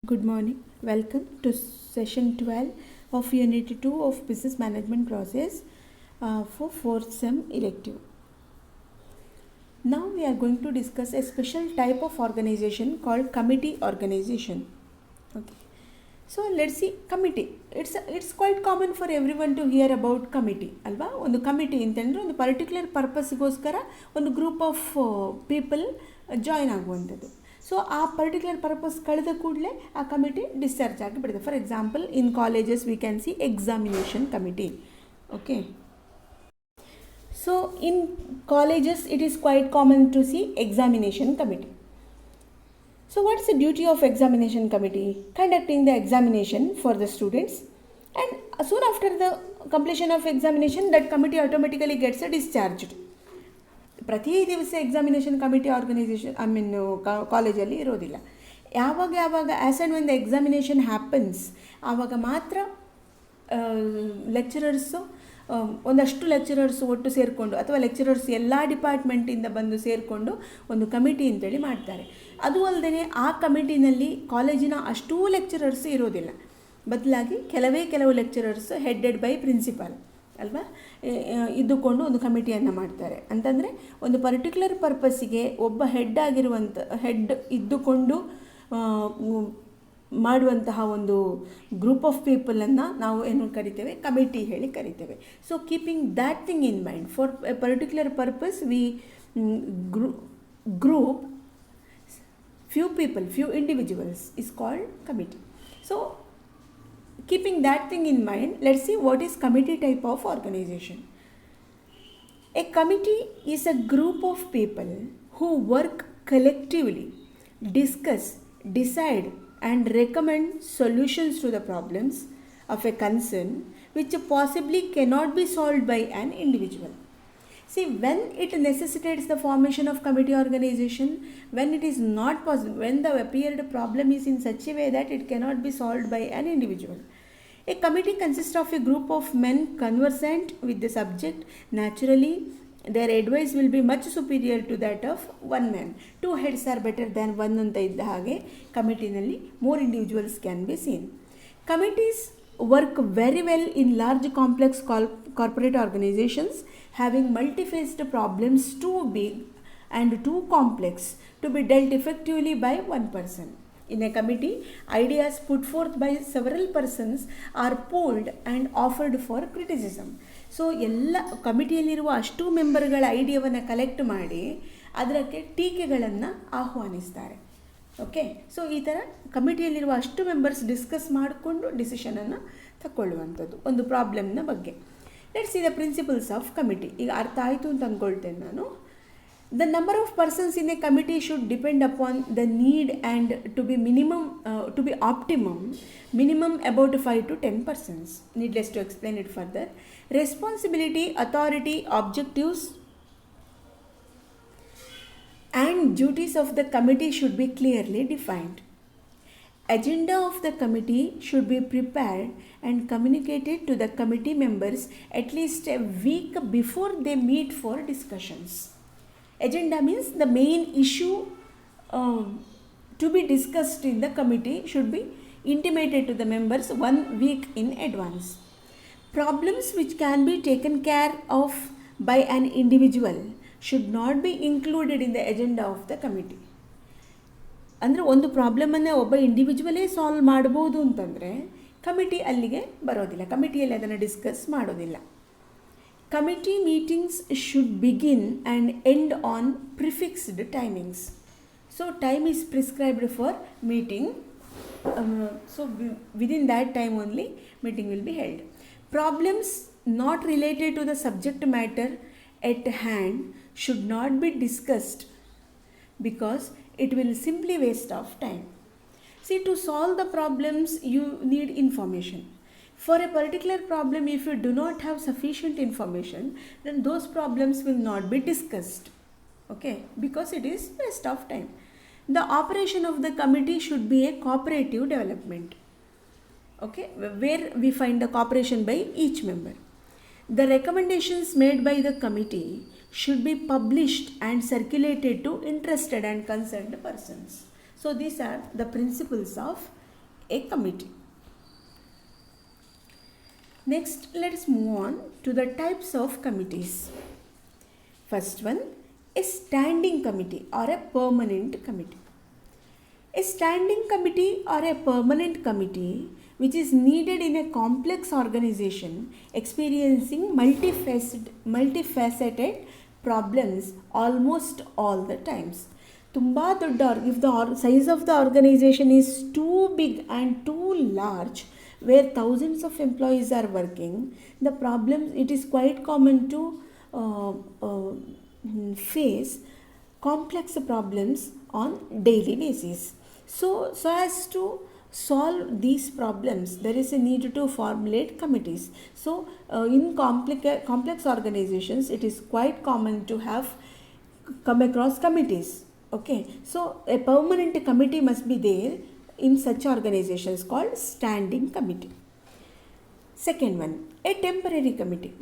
Good morning. Welcome to session 12 of Unit 2 of Business Management Process for 4th Sem elective. Now we are going to discuss a special type of organization called committee organization. Okay. So let's see committee. It's quite common for everyone to hear about committee. ಅಲ್ವಾ ಒಂದು committee ಅಂತಂದರೆ ಒಂದು particular ಪರ್ಪಸ್ಗೋಸ್ಕರ ಒಂದು group of people join ಆಗುವಂಥದ್ದು. So ಆ particular purpose ಕಳೆದ ಕೂಡಲೇ ಆ ಕಮಿಟಿ ಡಿಸ್ಚಾರ್ಜ್ ಆಗಿಬಿಡುತ್ತೆ. For example in colleges we can see examination committee. Okay. So in colleges it is quite common to see examination committee. So what's the duty of examination committee? Conducting the examination for the students, and soon after the completion of examination that committee automatically gets discharged. ಪ್ರತಿ ದಿವಸ examination committee organisation ಕಾಲೇಜಲ್ಲಿ ಇರೋದಿಲ್ಲ. ಯಾವಾಗ as and when the examination happens ಆವಾಗ ಮಾತ್ರ lecturers ಒಂದಷ್ಟು lecturers ಒಟ್ಟು ಸೇರಿಕೊಂಡು ಅಥವಾ ಲೆಕ್ಚರರ್ಸ್ ಎಲ್ಲ ಡಿಪಾರ್ಟ್ಮೆಂಟಿಂದ ಬಂದು ಸೇರಿಕೊಂಡು ಒಂದು ಕಮಿಟಿ ಅಂತೇಳಿ ಮಾಡ್ತಾರೆ. ಅದು ಅಲ್ಲದೆ ಆ ಕಮಿಟಿನಲ್ಲಿ ಕಾಲೇಜಿನ ಅಷ್ಟೂ ಲೆಕ್ಚರರ್ಸ್ ಇರೋದಿಲ್ಲ. ಬದಲಾಗಿ ಕೆಲವು ಲೆಕ್ಚರರ್ಸ್ ಹೆಡ್ಡೆಡ್ ಬೈ ಪ್ರಿನ್ಸಿಪಾಲ್ ಅಲ್ವಾ ಇದ್ದುಕೊಂಡು ಒಂದು ಕಮಿಟಿಯನ್ನು ಮಾಡ್ತಾರೆ. ಅಂತಂದರೆ ಒಂದು ಪರ್ಟಿಕ್ಯುಲರ್ ಪರ್ಪಸ್ಸಿಗೆ ಒಬ್ಬ ಹೆಡ್ ಇದ್ದುಕೊಂಡು ಮಾಡುವಂತಹ ಒಂದು ಗ್ರೂಪ್ ಆಫ್ ಪೀಪಲನ್ನು ನಾವು ಏನು ಕರಿತೇವೆ, ಕಮಿಟಿ ಹೇಳಿ ಕರಿತೇವೆ. So keeping that thing in mind for A particular purpose V group few individuals is called committee. So keeping that thing in mind, let's see what is committee type of organization. A committee is a group of people who work collectively, discuss, decide and recommend solutions to the problems of a concern which possibly cannot be solved by an individual. See, when it necessitates the formation of committee organization, when it is not possible, when the appeared problem is in such a way that it cannot be solved by an individual. A committee consists of a group of men conversant with the subject. Naturally, their advice will be much superior to that of one man. Two heads are better than one ಅಂತ ಇದ್ದ ಹಾಗೆ ಕಮಿಟಿನಲ್ಲಿ more individuals can be seen. Committees work very well in large complex corporate organizations having multi-faced problems too big and too complex to be dealt effectively by one person. In a committee, ideas put forth by several persons are pooled and offered for criticism. So ಎಲ್ಲ ಕಮಿಟಿಯಲ್ಲಿರುವ ಅಷ್ಟು ಮೆಂಬರ್ಗಳ ಐಡಿಯಾವನ್ನು collect ಮಾಡಿ ಅದಕ್ಕೆ ಟೀಕೆಗಳನ್ನು ಆಹ್ವಾನಿಸ್ತಾರೆ. Okay. So ಈ ಥರ ಕಮಿಟಿಯಲ್ಲಿರುವ ಅಷ್ಟು members discuss ಮಾಡಿಕೊಂಡು ಡಿಸಿಷನನ್ನು ತಗೊಳ್ಳುವಂಥದ್ದು ಒಂದು ಪ್ರಾಬ್ಲಮ್ನ ಬಗ್ಗೆ. Let's see the principles of committee. ಈಗ ಅರ್ಥ ಆಯಿತು ಅಂತ ಅಂದ್ಕೊಳ್ತೇನೆ ನಾನು. The number of persons in a committee should depend upon the need and to be optimum, minimum about 5 to 10 persons. Needless to explain it further. Responsibility, authority, objectives and duties of the committee should be clearly defined. Agenda of the committee should be prepared and communicated to the committee members at least a week before they meet for discussions. Agenda means the main issue to be discussed in the committee should be intimated to the members 1 week in advance. Problems which can be taken care of by an individual should not be included in the agenda of the committee. ಅಂದರೆ ಒಂದು ಪ್ರಾಬ್ಲಮನ್ನು ಒಬ್ಬ ಇಂಡಿವಿಜುವಲೇ solve ಮಾಡ್ಬೋದು ಅಂತಂದರೆ committee ಅಲ್ಲಿಗೆ ಬರೋದಿಲ್ಲ, ಕಮಿಟಿಯಲ್ಲಿ ಅದನ್ನು discuss ಮಾಡೋದಿಲ್ಲ. Committee meetings should begin and end on prefixed timings. So time is prescribed for meeting. So within that time only meeting will be held. Problems not related to the subject matter at hand should not be discussed because it will simply waste of time. See, to solve the problems you need information. For a particular problem, if you do not have sufficient information, then those problems will not be discussed. Okay, because it is waste of time. The operation of the committee should be a cooperative development. Okay, where we find the cooperation by each member. The recommendations made by the committee should be published and circulated to interested and concerned persons. So these are the principles of a committee. Next, let's move on to the types of committees. First one, a standing committee or a permanent committee. A standing committee or a permanent committee which is needed in a complex organization experiencing multifaceted problems almost all the times. If the size of the organization is too big and too large, where thousands of employees are working, the problems, it is quite common to face complex problems on daily basis. So as to solve these problems, there is a need to formulate committees. So in complex organizations, it is quite common to come across committees. Okay, so a permanent committee must be there in such organizations called standing committee. Second one, a temporary committee.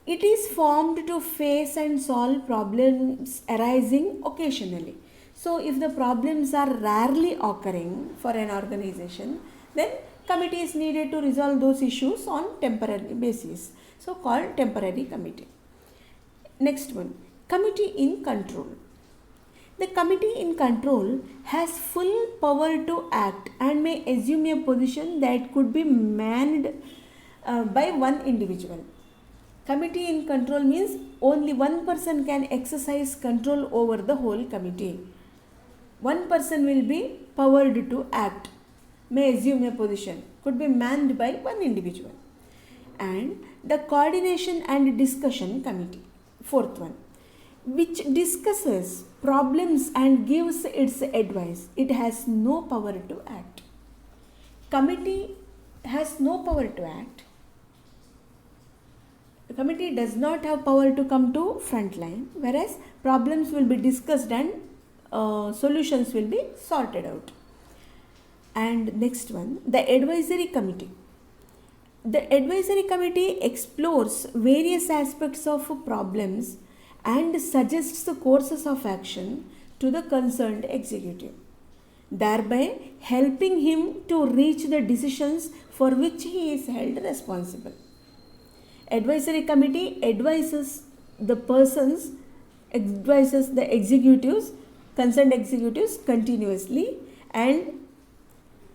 It is formed to face and solve problems arising occasionally. So if the problems are rarely occurring for an organization, then committee is needed to resolve those issues on temporary basis. So called temporary committee. Next one, committee in control. The committee in control has full power to act and may assume a position that could be manned by one individual. Committee in control means only one person can exercise control over the whole committee. One person will be powered to act, may assume a position, could be manned by one individual. And the coordination and discussion committee, fourth one, which discusses problems and gives its advice. It has no power to act. Committee has no power to act. The committee does not have power to come to front line, whereas problems will be discussed and solutions will be sorted out. And next one, the advisory committee. The advisory committee explores various aspects of problems and suggests the courses of action to the concerned executive, thereby helping him to reach the decisions for which he is held responsible. Advisory committee advises the concerned executives continuously, and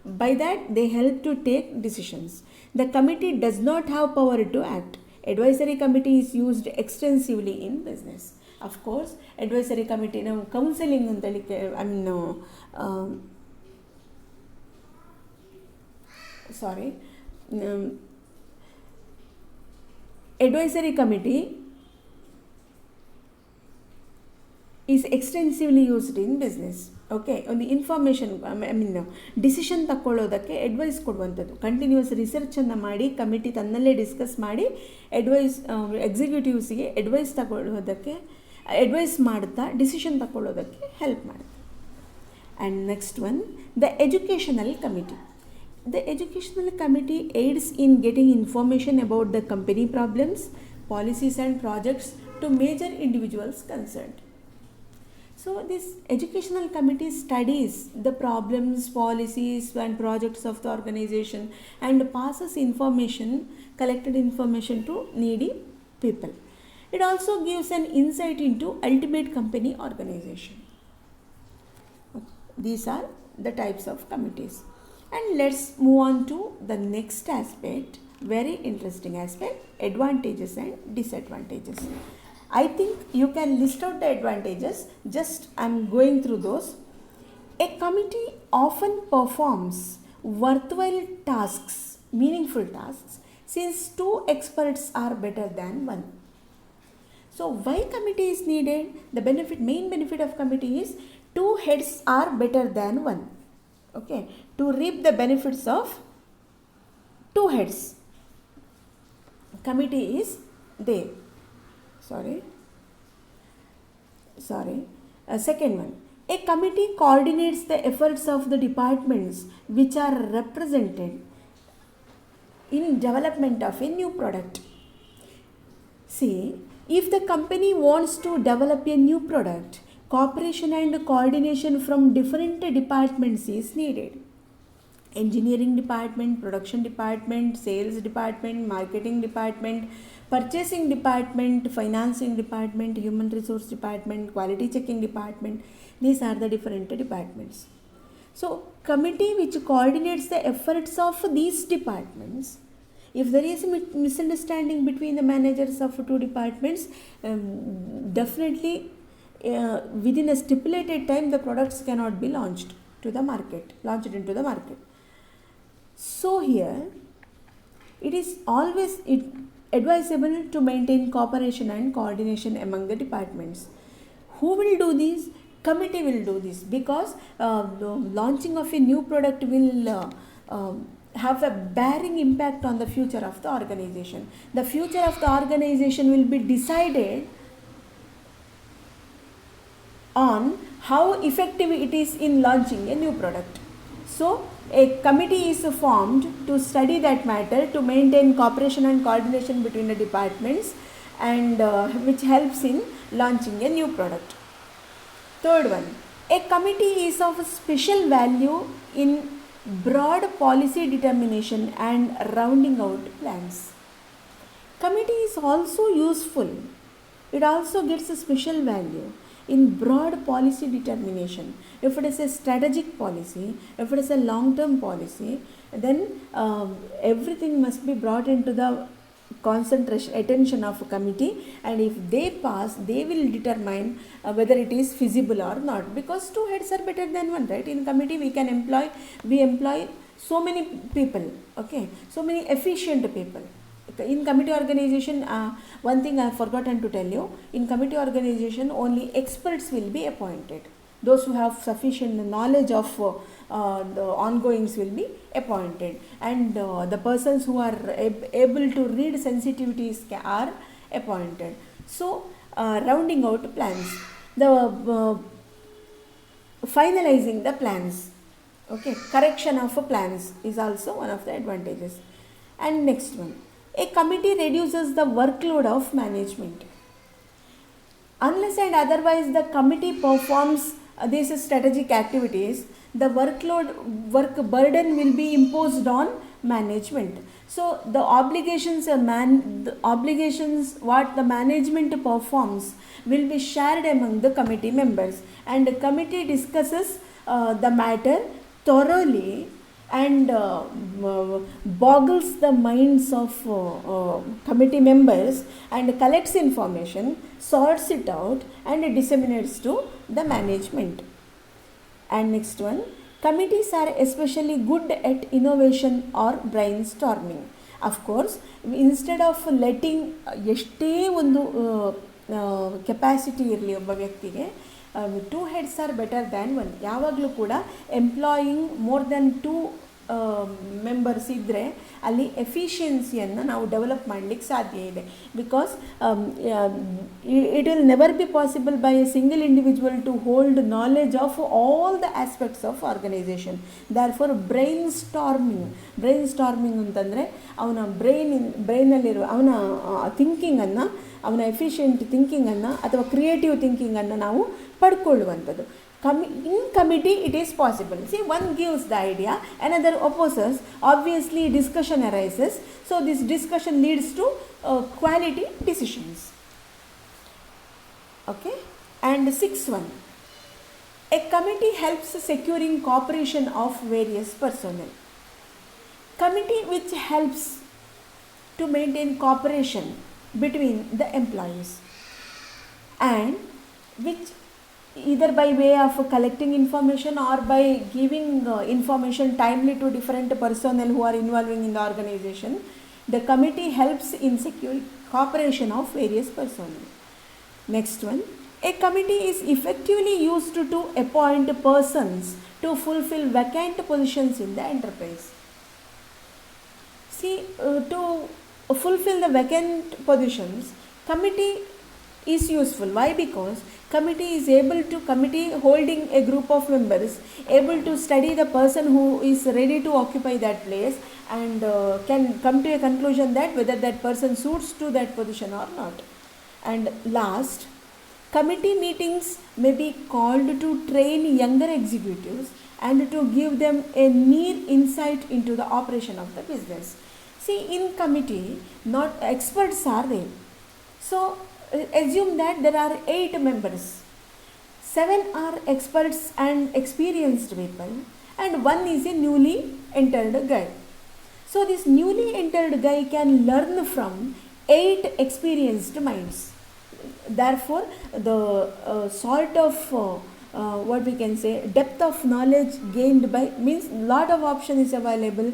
by that they help to take decisions. The committee does not have power to act. Advisory committee is used extensively in business. Of course, advisory committee now counseling advisory committee is extensively used in business. Okay, on the information, decision ತಕ್ಕೊಳ್ಳೋದಕ್ಕೆ advice ಕೊಡುವಂಥದ್ದು. Continuous ರಿಸರ್ಚನ್ನು ಮಾಡಿ committee ತನ್ನಲ್ಲೇ discuss ಮಾಡಿ ಎಕ್ಸಿಕ್ಯೂಟಿವ್ಸ್ಗೆ advice ಮಾಡ್ತಾ decision ತಗೊಳ್ಳೋದಕ್ಕೆ help ಮಾಡುತ್ತೆ. And next one, the educational committee. The educational committee aids in getting information about the company problems, policies and projects to major individuals concerned. So this educational committee studies the problems, policies and projects of the organization and passes collected information to needy people. It also gives an insight into ultimate company organization. These are the types of committees. And let's move on to the next aspect, very interesting aspect, advantages and disadvantages. I think you can list out the advantages, just I'm going through those. A committee often performs worthwhile tasks, meaningful tasks, since two experts are better than one. So why committee is needed? The main benefit of committee is two heads are better than one. Okay, to reap the benefits of two heads, committee is there. Second one, a committee coordinates the efforts of the departments which are represented in development of a new product. See, if the company wants to develop a new product, cooperation and coordination from different departments is needed. engineering department, production department, sales department, marketing department, purchasing department, financing department, human resource department, quality checking department. These are the different departments. So committee which coordinates the efforts of these departments. If there is a misunderstanding between the managers of two departments, definitely within a stipulated time the products cannot be launched into the market. So here it is always advisable to maintain cooperation and coordination among the departments. Who will do this? Committee will do this, because the launching of a new product will have a bearing impact on the future of the organization. The future of the organization will be decided on how effective it is in launching a new product. So a committee is formed to study that matter, to maintain cooperation and coordination between the departments, and which helps in launching a new product. Third one, a committee is of special value in broad policy determination and rounding out plans. Committee is also useful. It also gets a special value in broad policy determination. If it is a strategic policy, if it is a long-term policy, then everything must be brought into the concentration attention of a committee, and if they pass, they will determine whether it is feasible or not, because two heads are better than one, right? In committee we employ so many people, okay, so many efficient people. In committee organization, one thing I have forgotten to tell you, in committee organization only experts will be appointed. Those who have sufficient knowledge of the ongoings will be appointed, and the persons who are able to read sensitivities are appointed. So rounding out plans, the finalizing the plans, okay, correction of plans is also one of the advantages. And next one, a committee reduces the workload of management. Unless and otherwise the committee performs these strategic activities, the work burden will be imposed on management. So the obligations what the management performs will be shared among the committee members, and the committee discusses the matter thoroughly and boggles the minds of committee members, and collects information, sorts it out, and disseminates to the management. And next one, committees are especially good at innovation or brainstorming. Of course, instead of letting ಎಷ್ಟೇ ಒಂದು capacity ಇರಲಿ ಒಬ್ಬ ವ್ಯಕ್ತಿಗೆ, two heads are better than one. ಯಾವಾಗಲೂ ಕೂಡ employing more then two members ಇದ್ದರೆ ಅಲ್ಲಿ ಎಫಿಷಿಯನ್ಸಿಯನ್ನು ನಾವು ಡೆವಲಪ್ ಮಾಡಲಿಕ್ಕೆ ಸಾಧ್ಯ ಇದೆ. Because it will never be possible by a single individual to hold knowledge of all the aspects of organisation. Therefore brain storming ಅಂತಂದರೆ ಅವನ ಬ್ರೈನಲ್ಲಿರುವ ಅವನ ಥಿಂಕಿಂಗನ್ನು, ಅವನ ಎಫಿಷಿಯೆಂಟ್ ಥಿಂಕಿಂಗನ್ನು ಅಥವಾ ಕ್ರಿಯೇಟಿವ್ ಥಿಂಕಿಂಗನ್ನು ನಾವು ಪಡ್ಕೊಳ್ಳುವಂಥದ್ದು. In committee it is possible. See, one gives the idea, another opposes, obviously discussion arises. So this discussion leads to quality decisions. Okay. And sixth one, a committee helps securing cooperation of various personnel. Committee which helps to maintain cooperation between the employees, and which either by way of collecting information or by giving information timely to different personnel who are involving in the organization, the committee helps in securing cooperation of various personnel. Next one, a committee is effectively used to appoint persons to fulfill vacant positions in the enterprise. See, to fulfill the vacant positions, committee is useful. Why? Because committee holding a group of members able to study the person who is ready to occupy that place, and can come to a conclusion that whether that person suits to that position or not. And last, committee meetings may be called to train younger executives and to give them a near insight into the operation of the business. See, in committee, not experts are there. So, assume that there are 8 members. 7 are experts and experienced people, and 1 is a newly entered guy. So, this newly entered guy can learn from 8 experienced minds. Therefore, the sort of what we can say depth of knowledge gained by means lot of option is available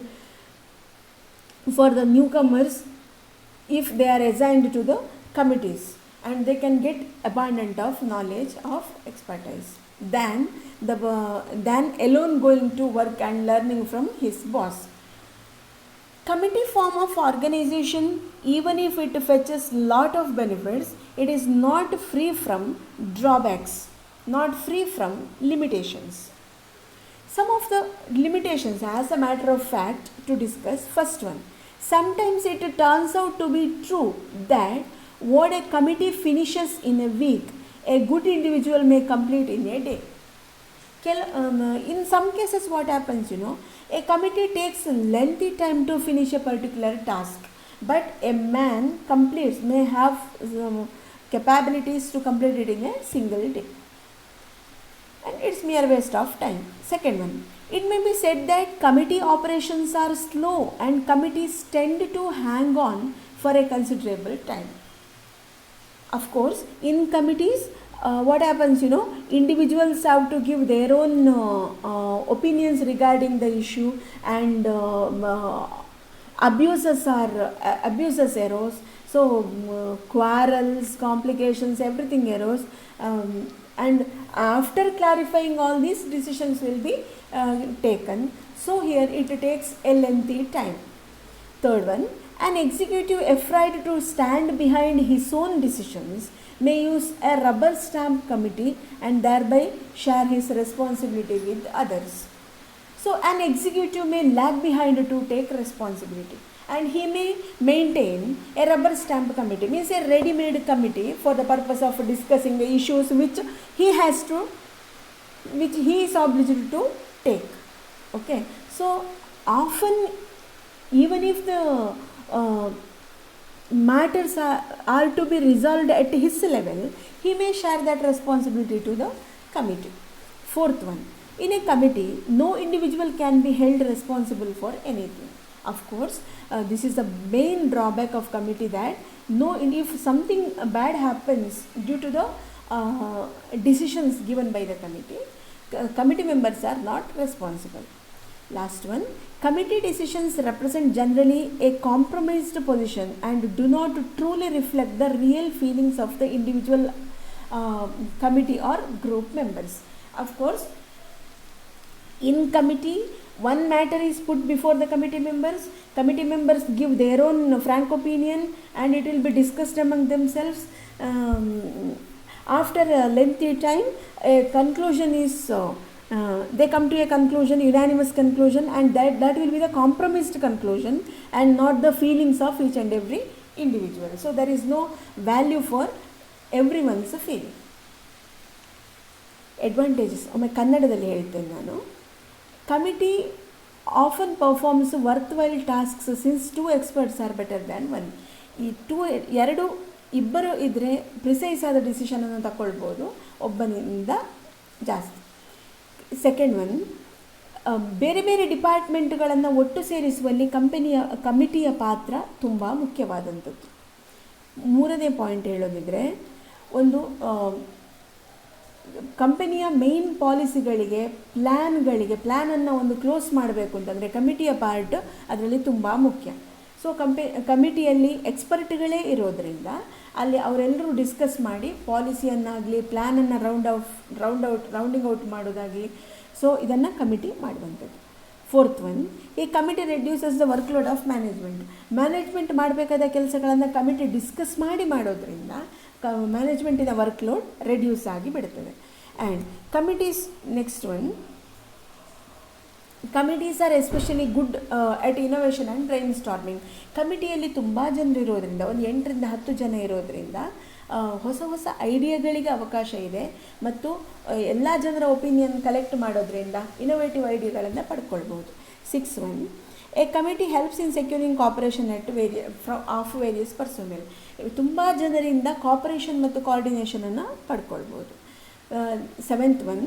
for the newcomers if they are assigned to the committees, and they can get abundant of knowledge of expertise than alone going to work and learning from his boss. Committee form of organization, even if it fetches lot of benefits, it is not free from drawbacks, not free from limitations. Some of the limitations, as a matter of fact, to discuss. First one, sometimes it turns out to be true that what a committee finishes in a week, a good individual may complete in a day. In some cases, what happens, a committee takes lengthy time to finish a particular task, but a man may have capabilities to complete it in a single day, and it's mere waste of time. Second one, it may be said that committee operations are slow and committees tend to hang on for a considerable time. Of course, in committees, what happens, individuals have to give their own opinions regarding the issue, and abuses, errors. So, quarrels, complications, everything arose. And after clarifying all these, decisions will be taken. So, here it takes a lengthy time. Third one, an executive afraid to stand behind his own decisions may use a rubber stamp committee and thereby share his responsibility with others. So, an executive may lag behind to take responsibility, and he may maintain a rubber stamp committee, means a ready-made committee for the purpose of discussing the issues which he is obliged to take. Okay, so often, even if the matters are to be resolved at his level, he may share that responsibility to the committee. Fourth one, in a committee, no individual can be held responsible for anything. Of course, this is the main drawback of committee, that if something bad happens due to the decisions given by the committee members are not responsible. Last one, committee decisions represent generally a compromised position and do not truly reflect the real feelings of the individual committee or group members. Of course, in committee, one matter is put before the committee members give their own frank opinion, and it will be discussed among themselves. After a lengthy time, a conclusion is they come to a conclusion, unanimous conclusion, and that will be the compromised conclusion and not the feelings of each and every individual. So there is no value for everyone's feeling. Advantages, ಕನ್ನಡದಲ್ಲಿ ಹೇಳ್ತೇನೆ ನಾನು. Committee often performs worthwhile tasks since 2 experts are better than 1. ಈ ಇಬ್ಬರು ಇದ್ದರೆ precise ಆದ ಡಿಸಿಷನನ್ನು ತಗೊಳ್ಬೋದು ಒಬ್ಬನಿಂದ ಜಾಸ್ತಿ. Second one, ಬೇರೆ ಬೇರೆ ಡಿಪಾರ್ಟ್ಮೆಂಟ್ಗಳನ್ನು ಒಟ್ಟು ಸೇರಿಸುವಲ್ಲಿ ಕಮಿಟಿಯ ಪಾತ್ರ ತುಂಬ ಮುಖ್ಯವಾದಂಥದ್ದು. ಮೂರನೇ ಪಾಯಿಂಟ್ ಹೇಳೋದಿದ್ರೆ, ಒಂದು ಕಂಪನಿಯ ಮೇನ್ ಪಾಲಿಸಿಗಳಿಗೆ, ಪ್ಲ್ಯಾನನ್ನು ಒಂದು ಕ್ಲೋಸ್ ಮಾಡಬೇಕು ಅಂತಂದರೆ ಕಮಿಟಿಯ ಪಾರ್ಟ್ ಅದರಲ್ಲಿ ತುಂಬ ಮುಖ್ಯ. ಸೊ ಕಮಿಟಿಯಲ್ಲಿ ಎಕ್ಸ್ಪರ್ಟ್ಗಳೇ ಇರೋದರಿಂದ ಅಲ್ಲಿ ಅವರೆಲ್ಲರೂ ಡಿಸ್ಕಸ್ ಮಾಡಿ ಪಾಲಿಸಿಯನ್ನಾಗಲಿ ಪ್ಲ್ಯಾನನ್ನು ರೌಂಡಿಂಗ್ ಔಟ್ ಮಾಡೋದಾಗಲಿ, ಸೊ ಇದನ್ನು ಕಮಿಟಿ ಮಾಡುವಂಥದ್ದು. ಫೋರ್ತ್ ಒನ್, ಈ committee reduces the workload of management ಮಾಡಬೇಕಾದ ಕೆಲಸಗಳನ್ನು ಕಮಿಟಿ ಡಿಸ್ಕಸ್ ಮಾಡಿ ಮಾಡೋದ್ರಿಂದ ಮ್ಯಾನೇಜ್ಮೆಂಟಿನ ವರ್ಕ್ಲೋಡ್ ರೆಡ್ಯೂಸ್ ಆಗಿ ಬಿಡ್ತದೆ. And next one, committees R especially good at innovation and brain storming. ಕಮಿಟಿಯಲ್ಲಿ ತುಂಬ ಜನರು ಇರೋದ್ರಿಂದ, ಒಂದು 8 ರಿಂದ 10 ಜನ ಇರೋದ್ರಿಂದ ಹೊಸ ಹೊಸ ಐಡಿಯಾಗಳಿಗೆ ಅವಕಾಶ ಇದೆ ಮತ್ತು ಎಲ್ಲ ಜನರ ಒಪಿನಿಯನ್ ಕಲೆಕ್ಟ್ ಮಾಡೋದ್ರಿಂದ innovative ಐಡಿಯಾಗಳನ್ನು ಪಡ್ಕೊಳ್ಬೋದು. 6.1 A committee helps in securing cooperation at of various ಪರ್ಸೋನೆಲ್. ತುಂಬ ಜನರಿಂದ ಕಾಪರೇಷನ್ ಮತ್ತು ಕೋಆರ್ಡಿನೇಷನನ್ನು ಪಡ್ಕೊಳ್ಬೋದು. 7th ಒನ್,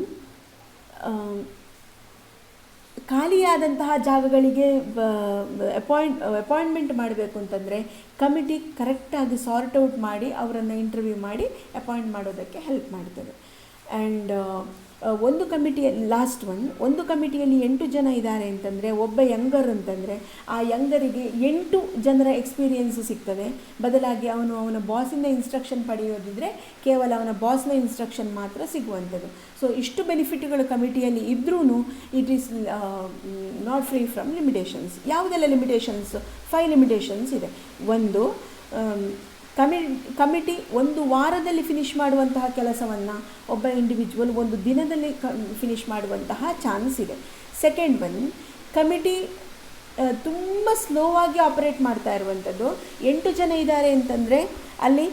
ಖಾಲಿಯಾದಂತಹ ಜಾಗಗಳಿಗೆ ಅಪಾಯಿಂಟ್ಮೆಂಟ್ ಮಾಡಬೇಕು ಅಂತಂದರೆ ಕಮಿಟಿ ಕರೆಕ್ಟಾಗಿ ಸಾರ್ಟ್ ಔಟ್ ಮಾಡಿ ಅವರನ್ನು ಇಂಟರ್ವ್ಯೂ ಮಾಡಿ ಅಪಾಯಿಂಟ್ ಮಾಡೋದಕ್ಕೆ ಹೆಲ್ಪ್ ಮಾಡ್ತದೆ. ಆ್ಯಂಡ್ ಒಂದು ಕಮಿಟಿಯಲ್ಲಿ ಒಂದು ಕಮಿಟಿಯಲ್ಲಿ 8 ಜನ ಇದ್ದಾರೆ ಅಂತಂದರೆ ಒಬ್ಬ ಯಂಗರ್ ಅಂತಂದರೆ ಆ ಯಂಗರಿಗೆ 8 ಜನರ ಎಕ್ಸ್ಪೀರಿಯೆನ್ಸ್ ಸಿಗ್ತದೆ. ಬದಲಾಗಿ ಅವನ ಬಾಸಿಂದ ಇನ್ಸ್ಟ್ರಕ್ಷನ್ ಪಡೆಯೋದಿದ್ರೆ ಕೇವಲ ಅವನ ಬಾಸ್ನ ಇನ್ಸ್ಟ್ರಕ್ಷನ್ ಮಾತ್ರ ಸಿಗುವಂಥದ್ದು. ಸೊ ಇಷ್ಟು ಬೆನಿಫಿಟ್ಗಳು ಕಮಿಟಿಯಲ್ಲಿ ಇದ್ರೂ it is not free from limitations. ಯಾವುದೆಲ್ಲ ಲಿಮಿಟೇಷನ್ಸ್? 5 ಲಿಮಿಟೇಷನ್ಸ್ ಇದೆ. ಒಂದು, ಕಮಿಟಿ ಒಂದು ವಾರದಲ್ಲಿ ಫಿನಿಷ್ ಮಾಡುವಂತಹ ಕೆಲಸವನ್ನು ಒಬ್ಬ ಇಂಡಿವಿಜುವಲ್ ಒಂದು ದಿನದಲ್ಲಿ ಫಿನಿಷ್ ಮಾಡುವಂತಹ ಚಾನ್ಸ್ ಇದೆ. ಸೆಕೆಂಡ್ ಒನ್, ಕಮಿಟಿ ತುಂಬ ಸ್ಲೋ ಆಗಿ ಆಪರೇಟ್ ಮಾಡ್ತಾ ಇರುವಂಥದ್ದು. 8 ಜನ ಇದ್ದಾರೆ ಅಂತಂದರೆ ಅಲ್ಲಿ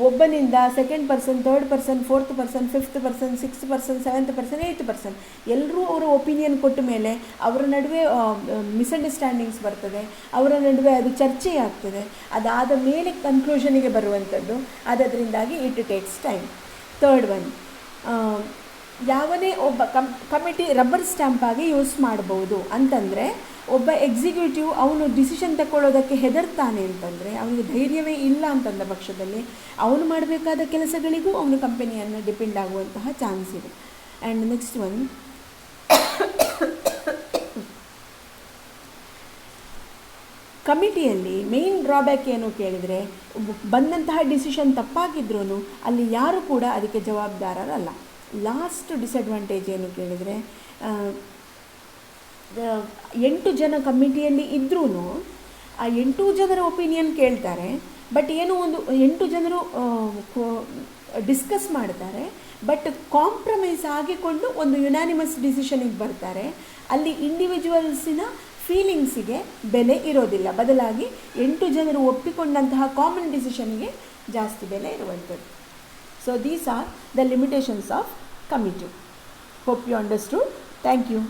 ಒಬ್ಬನಿಂದ second person, third person, fourth person, fifth person, sixth person, seventh person, eighth person ಎಲ್ಲರೂ ಅವರ ಒಪಿನಿಯನ್ ಕೊಟ್ಟ ಮೇಲೆ ಅವರ ನಡುವೆ ಮಿಸ್ಅಂಡರ್ಸ್ಟ್ಯಾಂಡಿಂಗ್ಸ್ ಬರ್ತದೆ, ಅವರ ನಡುವೆ ಅದು ಚರ್ಚೆ ಆಗ್ತದೆ, ಅದಾದ ಮೇಲೆ ಕನ್ಕ್ಲೂಷನಿಗೆ ಬರುವಂಥದ್ದು. ಅದರಿಂದಾಗಿ it takes time. Third one, ಯಾವನೇ ಒಬ್ಬ ಕಮಿಟಿ ರಬ್ಬರ್ ಸ್ಟ್ಯಾಂಪ್ ಆಗಿ ಯೂಸ್ ಮಾಡ್ಬೋದು ಅಂತಂದರೆ ಒಬ್ಬ ಎಕ್ಸಿಕ್ಯೂಟಿವ್ ಅವನು ಡಿಸಿಷನ್ ತಗೊಳ್ಳೋದಕ್ಕೆ ಹೆದರ್ತಾನೆ ಅಂತಂದರೆ, ಅವನಿಗೆ ಧೈರ್ಯವೇ ಇಲ್ಲ ಅಂತಂದ ಪಕ್ಷದಲ್ಲಿ ಅವನು ಮಾಡಬೇಕಾದ ಕೆಲಸಗಳಿಗೂ ಅವನು ಕಂಪನಿಯನ್ನು ಡಿಪೆಂಡ್ ಆಗುವಂತಹ ಚಾನ್ಸ್ ಇದೆ. And next one, ಕಮಿಟಿಯಲ್ಲಿ main drawback ಏನು ಕೇಳಿದರೆ ಬಂದಂತಹ ಡಿಸಿಷನ್ ತಪ್ಪಾಗಿದ್ರೂ ಅಲ್ಲಿ ಯಾರು ಕೂಡ ಅದಕ್ಕೆ ಜವಾಬ್ದಾರರಲ್ಲ. ಲಾಸ್ಟ್ ಡಿಸಡ್ವಾಂಟೇಜ್ ಏನು ಕೇಳಿದರೆ 8 ಜನ ಕಮಿಟಿಯಲ್ಲಿ ಇದ್ರೂ ಆ 8 ಜನರ ಒಪಿನಿಯನ್ ಕೇಳ್ತಾರೆ. ಬಟ್ ಏನೋ ಒಂದು 8 ಜನರು ಡಿಸ್ಕಸ್ ಮಾಡ್ತಾರೆ, ಬಟ್ ಕಾಂಪ್ರಮೈಸ್ ಆಗಿಕೊಂಡು ಒಂದು ಯುನಾನಿಮಸ್ ಡಿಸಿಷನಿಗೆ ಬರ್ತಾರೆ. ಅಲ್ಲಿ ಇಂಡಿವಿಜುವಲ್ಸಿನ ಫೀಲಿಂಗ್ಸಿಗೆ ಬೆಲೆ ಇರೋದಿಲ್ಲ, ಬದಲಾಗಿ 8 ಜನರು ಒಪ್ಪಿಕೊಂಡಂತಹ ಕಾಮನ್ ಡಿಸಿಷನ್ಗೆ ಜಾಸ್ತಿ ಬೆಲೆ ಇರುವಂಥದ್ದು. So these are the limitations of committee. Hope you understood. Thank you.